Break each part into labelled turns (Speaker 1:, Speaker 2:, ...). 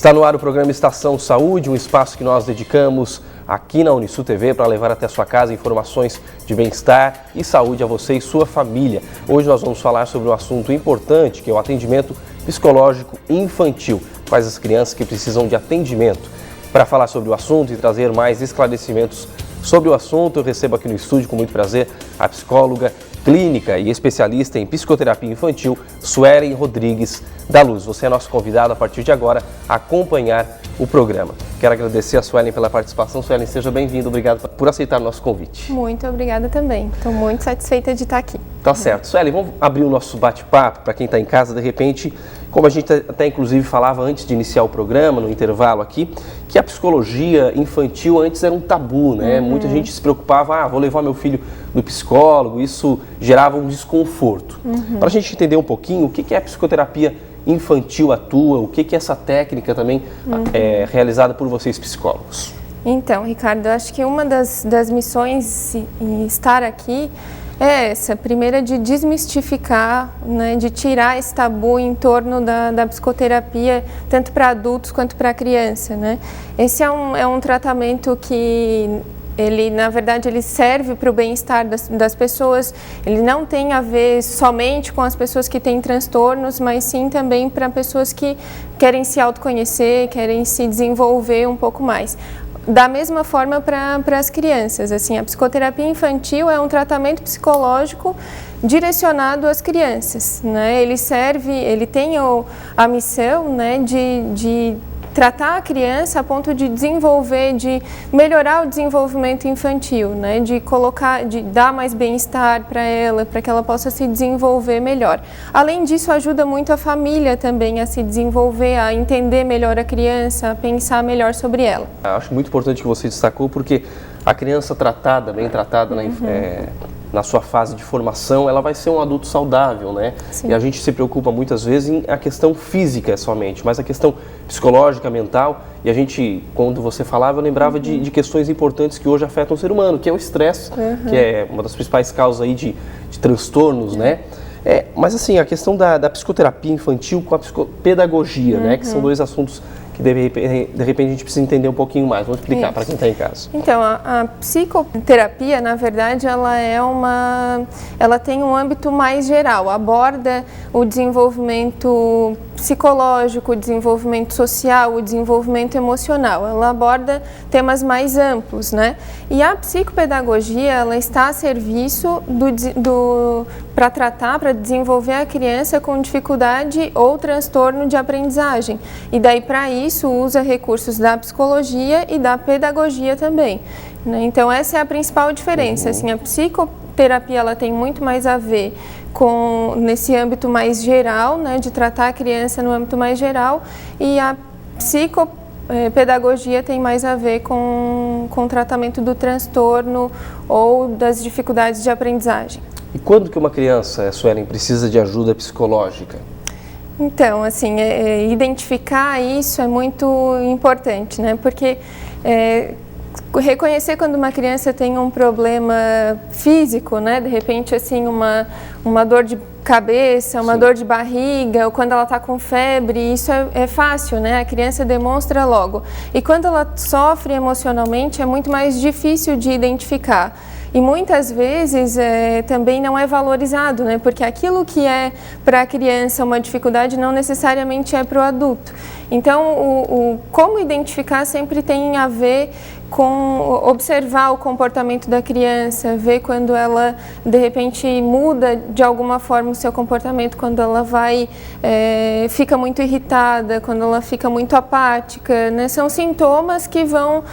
Speaker 1: Está no ar o programa Estação Saúde, um espaço que nós dedicamos aqui na Unisul TV para levar até a sua casa informações de bem-estar e saúde a você e sua família. Hoje nós vamos falar sobre um assunto importante, que é o atendimento psicológico infantil, quais as crianças que precisam de atendimento. Para falar sobre o assunto e trazer mais esclarecimentos sobre o assunto, eu recebo aqui no estúdio com muito prazer a psicóloga clínica e especialista em psicoterapia infantil, Suelen Rodrigues da Luz. Você é nosso convidado a partir de agora a acompanhar o programa. Quero agradecer a Suelen pela participação. Suelen, seja bem-vindo. Obrigado por aceitar o nosso convite.
Speaker 2: Muito obrigada também. Estou muito satisfeita de estar aqui.
Speaker 1: Tá certo. Suelen, vamos abrir o nosso bate-papo para quem está em casa, de repente, como a gente até inclusive falava antes de iniciar o programa, no intervalo aqui, que a psicologia infantil antes era um tabu, né? Muita gente se preocupava, vou levar meu filho no psicólogo, isso gerava um desconforto. Para a gente entender um pouquinho o que é a psicoterapia infantil atua, o que é essa técnica também realizada por vocês psicólogos?
Speaker 2: Então, Ricardo, eu acho que uma das missões em estar aqui é essa, primeira de desmistificar, né, de tirar esse tabu em torno da psicoterapia, tanto para adultos quanto para criança, né? Esse é um tratamento que ele, na verdade, ele serve para o bem-estar das pessoas, ele não tem a ver somente com as pessoas que têm transtornos, mas sim também para pessoas que querem se autoconhecer, querem se desenvolver um pouco mais. Da mesma forma para as crianças, assim, a psicoterapia infantil é um tratamento psicológico direcionado às crianças, né? Ele tem a missão, né, de tratar a criança a ponto de desenvolver, de melhorar o desenvolvimento infantil, né? De dar mais bem-estar para ela, para que ela possa se desenvolver melhor. Além disso, ajuda muito a família também a se desenvolver, a entender melhor a criança, a pensar melhor sobre ela.
Speaker 1: Acho muito importante que você destacou, porque a criança tratada, bem tratada na sua fase de formação, ela vai ser um adulto saudável, né? Sim. E a gente se preocupa muitas vezes em a questão física somente, mas a questão psicológica, mental, e a gente, quando você falava, eu lembrava de questões importantes que hoje afetam o ser humano, que é o estresse, que é uma das principais causas aí de transtornos, né? Mas assim, a questão da psicoterapia infantil com a psicopedagogia, né? Que são dois assuntos que de repente a gente precisa entender um pouquinho mais. Vamos explicar para quem está em casa.
Speaker 2: Então, a psicoterapia, na verdade, ela tem um âmbito mais geral, aborda o desenvolvimento psicológico, o desenvolvimento social, o desenvolvimento emocional. Ela aborda temas mais amplos, né? E a psicopedagogia, ela está a serviço para desenvolver a criança com dificuldade ou transtorno de aprendizagem. E daí, para isso, usa recursos da psicologia e da pedagogia também, né? Então, essa é a principal diferença. Assim, a psicoterapia, ela tem muito mais a ver nesse âmbito mais geral, né, de tratar a criança no âmbito mais geral, e a psicopedagogia tem mais a ver com o tratamento do transtorno ou das dificuldades de aprendizagem.
Speaker 1: E quando que uma criança, Suelen, precisa de ajuda psicológica?
Speaker 2: Então, assim, identificar isso é muito importante, né, porque reconhecer quando uma criança tem um problema físico, né? De repente, assim, uma dor de cabeça, uma dor de barriga, ou quando ela está com febre, isso é fácil, né? A criança demonstra logo. E quando ela sofre emocionalmente, é muito mais difícil de identificar. E muitas vezes também não é valorizado, né? Porque aquilo que é para a criança uma dificuldade não necessariamente é para o adulto. Então, como identificar sempre tem a ver com observar o comportamento da criança, ver quando ela, de repente, muda de alguma forma o seu comportamento, quando ela fica muito irritada, quando ela fica muito apática, né? São sintomas que vão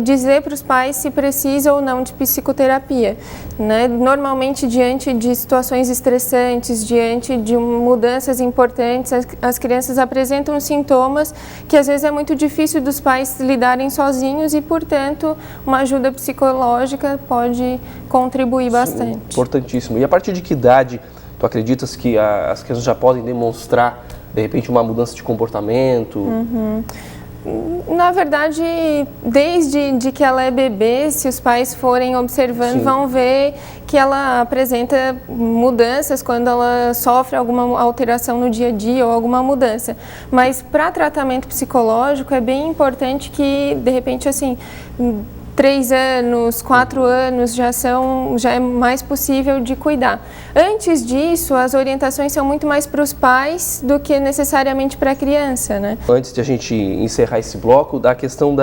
Speaker 2: dizer para os pais se precisa ou não de psicoterapia, né? Normalmente, diante de situações estressantes, diante de mudanças importantes, as crianças apresentam sintomas que às vezes é muito difícil dos pais lidarem sozinhos e, portanto, uma ajuda psicológica pode contribuir bastante.
Speaker 1: Sim, importantíssimo. E a partir de que idade tu acreditas que as crianças já podem demonstrar, de repente, uma mudança de comportamento?
Speaker 2: Na verdade, desde de que ela é bebê, se os pais forem observando,
Speaker 1: Sim.
Speaker 2: vão ver que ela apresenta mudanças quando ela sofre alguma alteração no dia a dia ou alguma mudança. Mas para tratamento psicológico é bem importante que, de repente, assim, 3 anos, 4 anos já é mais possível de cuidar. Antes disso, as orientações são muito mais para os pais do que necessariamente para a criança, né?
Speaker 1: Antes de a gente encerrar esse bloco, da questão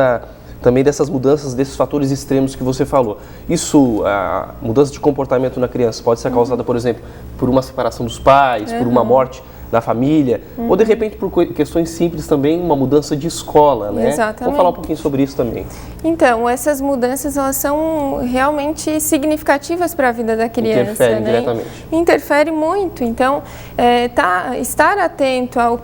Speaker 1: também dessas mudanças, desses fatores extremos que você falou. Isso, a mudança de comportamento na criança pode ser causada, por exemplo, por uma separação dos pais, por uma morte na família, ou de repente por questões simples também, uma mudança de escola, né?
Speaker 2: Exatamente.
Speaker 1: Vamos falar um pouquinho sobre isso também.
Speaker 2: Então, essas mudanças, elas são realmente significativas para a vida da criança.
Speaker 1: Interfere,
Speaker 2: né?
Speaker 1: diretamente.
Speaker 2: Interfere muito. Então, estar atento ao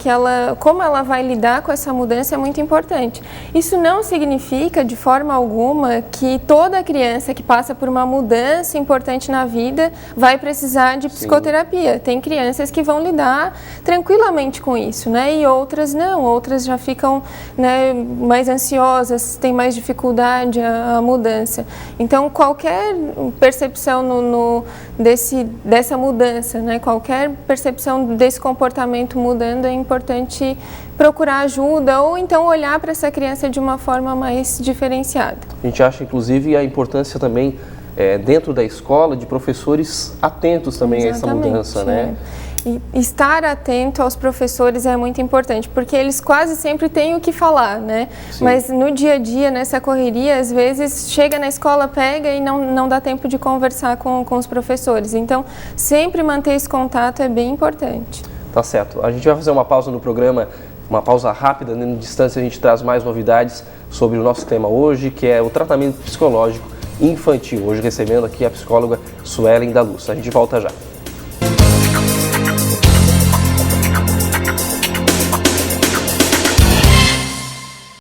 Speaker 2: como ela vai lidar com essa mudança é muito importante. Isso não significa, de forma alguma, que toda criança que passa por uma mudança importante na vida vai precisar de psicoterapia. Tem crianças que vão lidar tranquilamente com isso, né? E outras não, outras já ficam, né, mais ansiosas, têm mais dificuldade a mudança. Então, qualquer percepção dessa mudança, né, qualquer percepção desse comportamento mudando, é importante procurar ajuda ou então olhar para essa criança de uma forma mais diferenciada.
Speaker 1: A gente acha, inclusive, a importância também, dentro da escola, de professores atentos também a essa mudança, né?
Speaker 2: E estar atento aos professores é muito importante, porque eles quase sempre têm o que falar, né?
Speaker 1: Sim.
Speaker 2: Mas no dia a dia, nessa correria, às vezes chega na escola, pega e não dá tempo de conversar com os professores. Então, sempre manter esse contato é bem importante.
Speaker 1: Tá certo. A gente vai fazer uma pausa no programa, uma pausa rápida, né? No Distância a gente traz mais novidades sobre o nosso tema hoje, que é o tratamento psicológico infantil. Hoje recebendo aqui a psicóloga Suelen da Luz. A gente volta já.